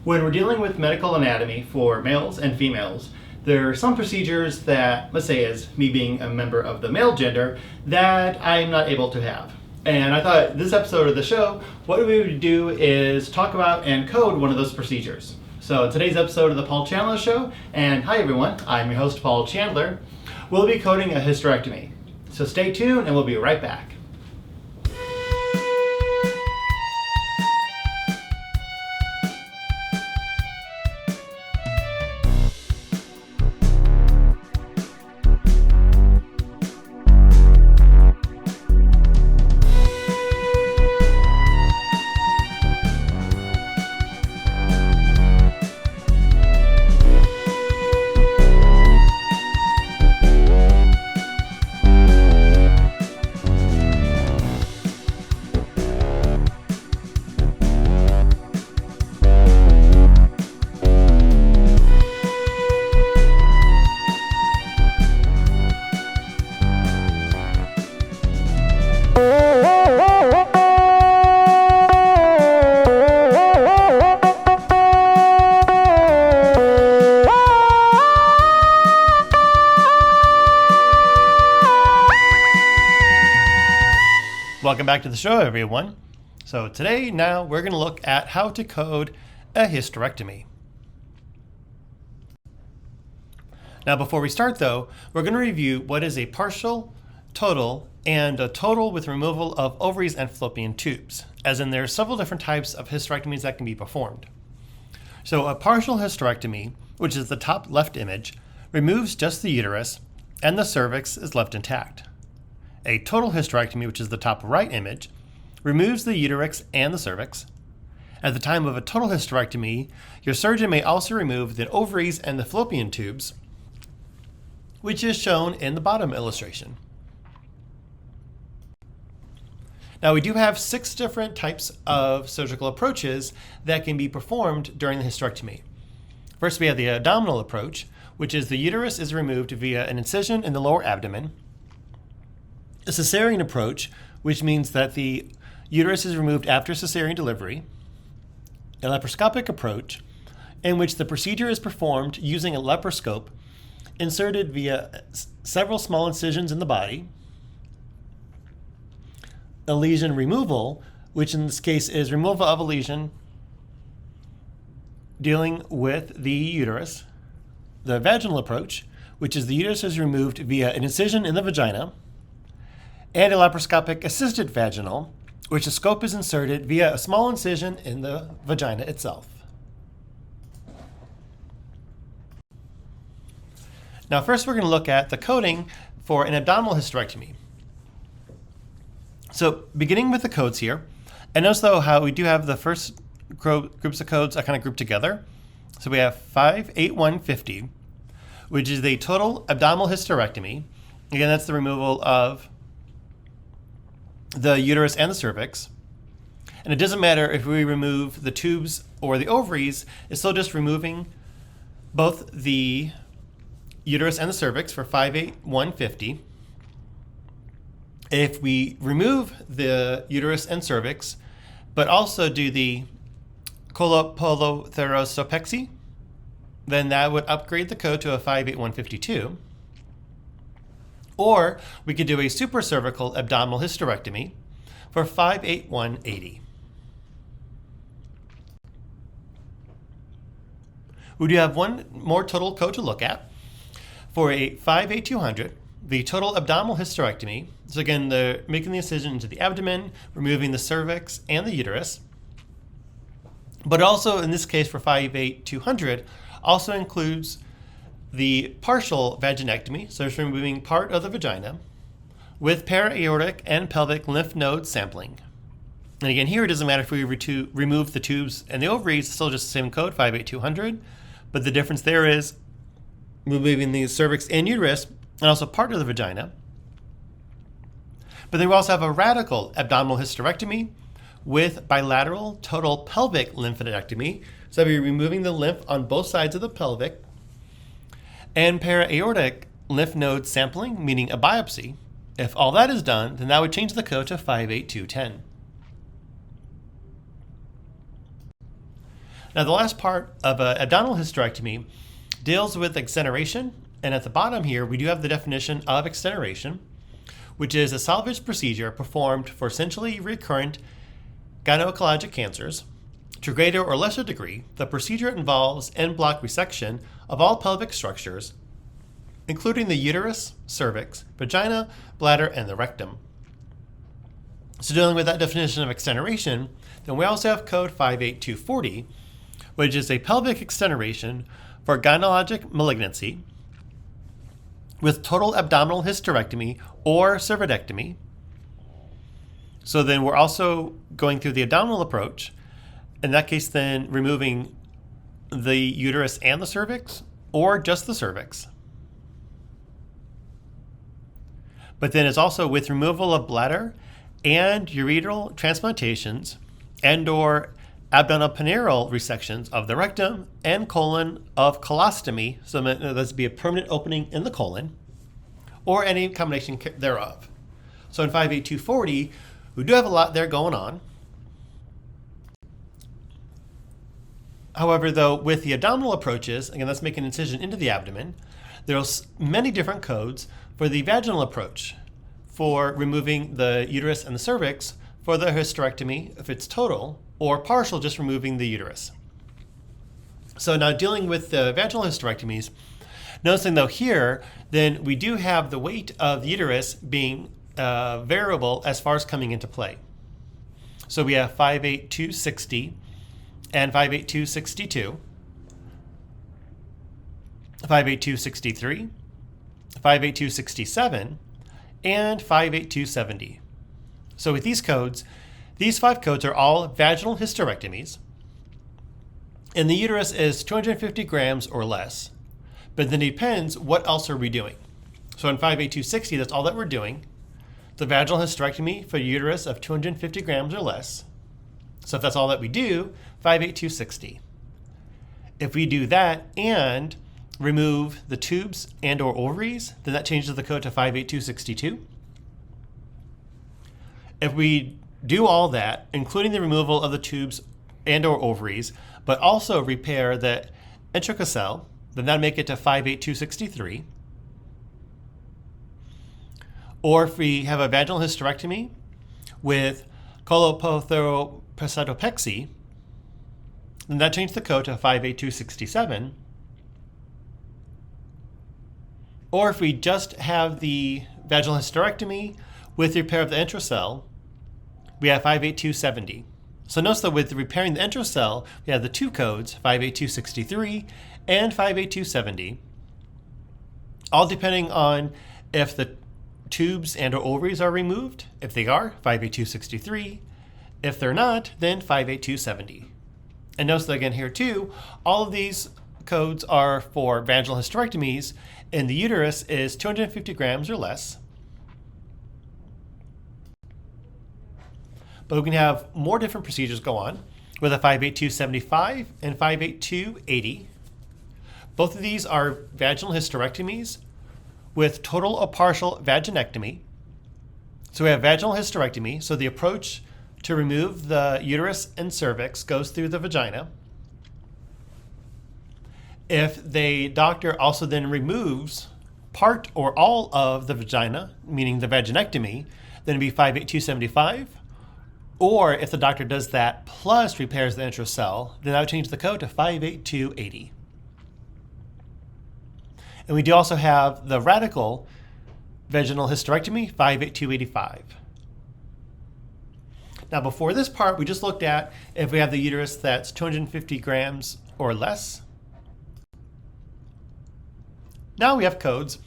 When we're dealing with medical anatomy for males and females, there are some procedures that, let's say as me being a member of the male gender, that I'm not able to have. And I thought this episode of the show, what we would do is talk about and code one of those procedures. So today's episode of the Paul Chandler Show, and hi everyone, I'm your host Paul Chandler. We'll be coding a hysterectomy. So stay tuned and we'll be right back. Welcome back to the show, everyone. So today, we're going to look at how to code a hysterectomy. Now, before we start though, we're going to review what is a partial, total, and a total with removal of ovaries and fallopian tubes, as in there are several different types of hysterectomies that can be performed. So a partial hysterectomy, which is the top left image, removes just the uterus and the cervix is left intact. A total hysterectomy, which is the top right image, removes the uterus and the cervix. At the time of a total hysterectomy, your surgeon may also remove the ovaries and the fallopian tubes, which is shown in the bottom illustration. Now, we do have 6 different types of surgical approaches that can be performed during the hysterectomy. First, we have the abdominal approach, which is the uterus is removed via an incision in the lower abdomen. A cesarean approach, which means that the uterus is removed after cesarean delivery. A laparoscopic approach, in which the procedure is performed using a laparoscope inserted via several small incisions in the body. A lesion removal, which in this case is removal of a lesion dealing with the uterus. The vaginal approach, which is the uterus is removed via an incision in the vagina. And a laparoscopic assisted vaginal, which the scope is inserted via a small incision in the vagina itself. Now, first we're going to look at the coding for an abdominal hysterectomy. So beginning with the codes here, and notice though how we do have the first groups of codes are kind of grouped together. So we have 58150, which is the total abdominal hysterectomy. Again, that's the removal of the uterus and the cervix. And it doesn't matter if we remove the tubes or the ovaries, it's still just removing both the uterus and the cervix for 58150. If we remove the uterus and cervix, but also do the colopolotherosopexy, then that would upgrade the code to a 58152. Or we could do a supracervical abdominal hysterectomy for 58180. We do have one more total code to look at. For a 58200, the total abdominal hysterectomy, so again, they're making the incision into the abdomen, removing the cervix and the uterus. But also in this case for 58200, also includes the partial vaginectomy, so it's removing part of the vagina, with para-aortic and pelvic lymph node sampling. And again, here it doesn't matter if we remove the tubes and the ovaries, it's still just the same code, 58200, but the difference there is removing the cervix and uterus, and also part of the vagina. But then we also have a radical abdominal hysterectomy with bilateral total pelvic lymphadenectomy, so we're removing the lymph on both sides of the pelvic, and para-aortic lymph node sampling, meaning a biopsy. If all that is done, then that would change the code to 58210. Now, the last part of an abdominal hysterectomy deals with extenuation, and at the bottom here, we do have the definition of extenuation, which is a salvage procedure performed for essentially recurrent gynecologic cancers. To a greater or lesser degree, the procedure involves en bloc resection of all pelvic structures, including the uterus, cervix, vagina, bladder, and the rectum. So dealing with that definition of extenuation, then we also have code 58240, which is a pelvic extenuation for gynecologic malignancy with total abdominal hysterectomy or cervidectomy. So then we're also going through the abdominal approach. In that case, then removing the uterus and the cervix, or just the cervix. But then it's also with removal of bladder and ureteral transplantations and or abdominopeniral resections of the rectum and colon of colostomy, so that's be a permanent opening in the colon, or any combination thereof. So in 58240, we do have a lot there going on. However, though, with the abdominal approaches, again, let's make an incision into the abdomen, there's many different codes for the vaginal approach for removing the uterus and the cervix for the hysterectomy, if it's total, or partial, just removing the uterus. So now dealing with the vaginal hysterectomies, noticing though here, then we do have the weight of the uterus being variable as far as coming into play. So we have 58260 and 58262, 58263, 58267, and 58270. So with these codes, these 5 codes are all vaginal hysterectomies, and the uterus is 250 grams or less. But then it depends, what else are we doing? So in 58260, that's all that we're doing. The vaginal hysterectomy for uterus of 250 grams or less. So if that's all that we do, 58260. If we do that and remove the tubes and or ovaries, then that changes the code to 58262. If we do all that, including the removal of the tubes and or ovaries, but also repair the intracocele, then that'll make it to 58263. Or if we have a vaginal hysterectomy with colopothroprostatopexy, then that changed the code to 58267. Or if we just have the vaginal hysterectomy with repair of the intracell, we have 58270. So notice that with repairing the intracell, we have the 2 codes, 58263 and 58270, all depending on if the tubes and or ovaries are removed. If they are, 58263. If they're not, then 58270. And notice that again here too, all of these codes are for vaginal hysterectomies, and the uterus is 250 grams or less. But we can have more different procedures go on with a 58275 and 58280. Both of these are vaginal hysterectomies with total or partial vaginectomy. So we have vaginal hysterectomy, so the approach to remove the uterus and cervix goes through the vagina. If the doctor also then removes part or all of the vagina, meaning the vaginectomy, then it'd be 58275. Or if the doctor does that plus repairs the intracell, then that would change the code to 58280. And we do also have the radical vaginal hysterectomy, 58285. Now before this part, we just looked at if we have the uterus that's 250 grams or less. Now we have codes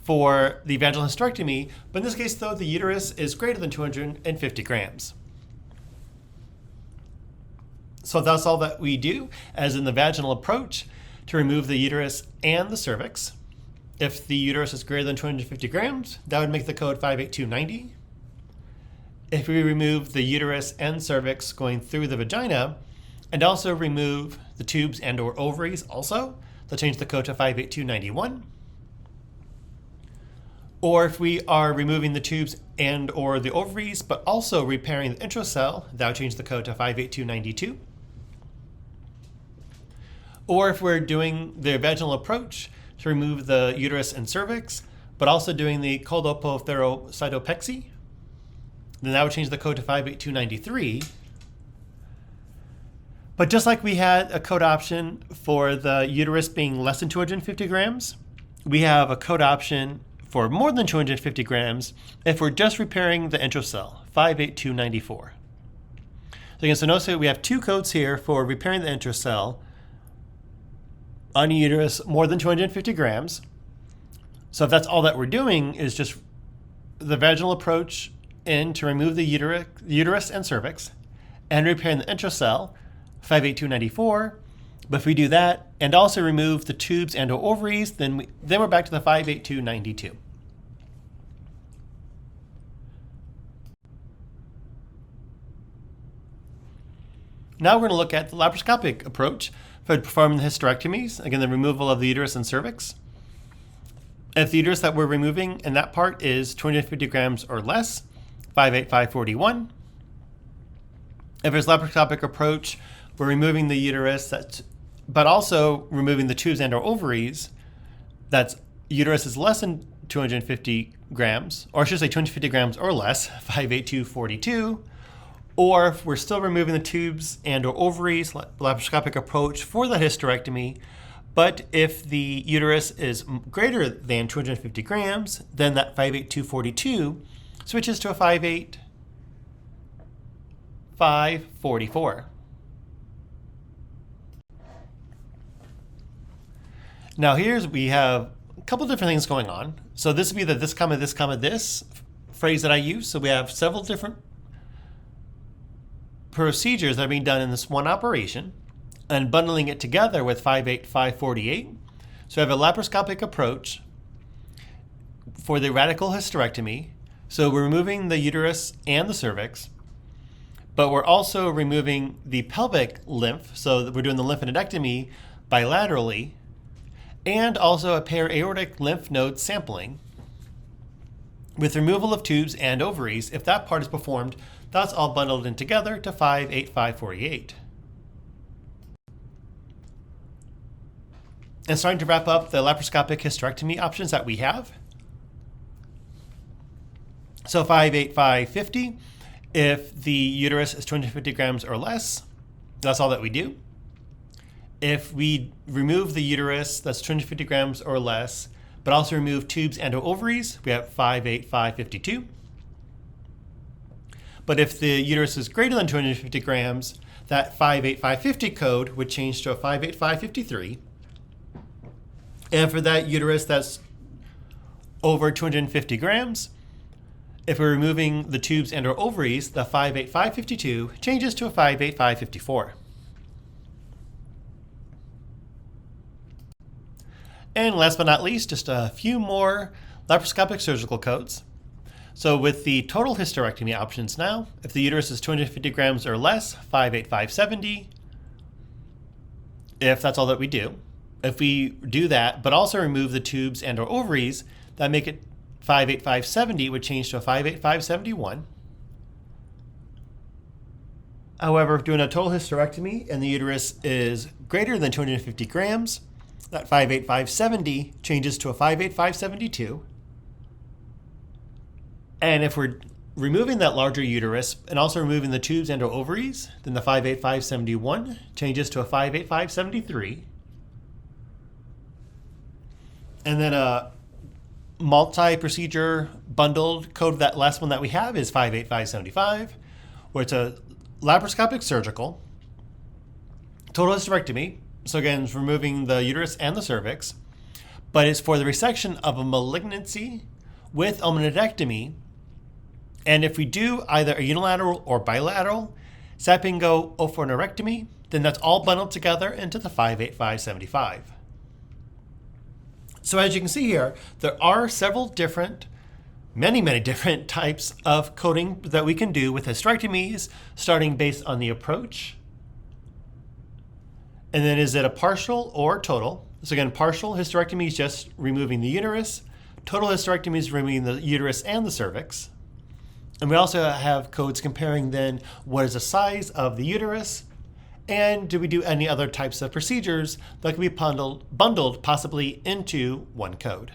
for the vaginal hysterectomy, but in this case though, the uterus is greater than 250 grams. So that's all that we do, as in the vaginal approach, to remove the uterus and the cervix. If the uterus is greater than 250 grams, that would make the code 58290. If we remove the uterus and cervix going through the vagina, and also remove the tubes and or ovaries also, they'll change the code to 58291. Or if we are removing the tubes and or the ovaries, but also repairing the intracell, that would change the code to 58292. Or if we're doing the vaginal approach to remove the uterus and cervix, but also doing the colpocephalocystopexy, then that would change the code to 58293. But just like we had a code option for the uterus being less than 250 grams, we have a code option for more than 250 grams if we're just repairing the intracell, 58294. So again, so notice that we have two codes here for repairing the intracell on a uterus more than 250 grams. So if that's all that we're doing is just the vaginal approach in to remove the uterus and cervix and repairing the intracell, 58294. But if we do that and also remove the tubes and or ovaries, then we're back to the 58292. Now we're going to look at the laparoscopic approach for performing the hysterectomies, again, the removal of the uterus and cervix. If the uterus that we're removing in that part is 250 grams or less, 58541. If it's laparoscopic approach, we're removing the uterus, but also removing the tubes and or ovaries, that's uterus is less than 250 grams, or I should say 250 grams or less, 58242. Or if we're still removing the tubes and or ovaries, laparoscopic approach for the hysterectomy, but if the uterus is greater than 250 grams, then that 58242 switches to a 58544. Now we have a couple different things going on. So this would be the this comma this phrase that I use. So we have several different procedures that are being done in this one operation and bundling it together with 58548. So we have a laparoscopic approach for the radical hysterectomy. So we're removing the uterus and the cervix, but we're also removing the pelvic lymph. So we're doing the lymphadenectomy bilaterally, and also a para-aortic lymph node sampling with removal of tubes and ovaries. If that part is performed, that's all bundled in together to 58548. And starting to wrap up the laparoscopic hysterectomy options that we have. So 58550, if the uterus is 250 grams or less, that's all that we do. If we remove the uterus that's 250 grams or less, but also remove tubes and or ovaries, we have 58552. But if the uterus is greater than 250 grams, that 58550 code would change to a 58553. And for that uterus that's over 250 grams, if we're removing the tubes and or ovaries, the 58552 changes to a 58554. And last but not least, just a few more laparoscopic surgical codes. So with the total hysterectomy options now, if the uterus is 250 grams or less, 58570. If that's all that we do. If we do that, but also remove the tubes and or ovaries, that make it 58570 would change to a 58571. However, if doing a total hysterectomy and the uterus is greater than 250 grams, that 58570 changes to a 58572. And if we're removing that larger uterus and also removing the tubes and or ovaries, then the 58571 changes to a 58573. And then a multi-procedure bundled code, that last one that we have is 58575, where it's a laparoscopic surgical, total hysterectomy. So again, it's removing the uterus and the cervix, but it's for the resection of a malignancy with omenidectomy. And if we do either a unilateral or bilateral sapingo-oophorectomy, then that's all bundled together into the 58575. So as you can see here, there are several different, many different types of coding that we can do with hysterectomies, starting based on the approach. And then is it a partial or total? So again, partial hysterectomy is just removing the uterus. Total hysterectomy is removing the uterus and the cervix. And we also have codes comparing then what is the size of the uterus And do we do any other types of procedures that can be bundled possibly into one code?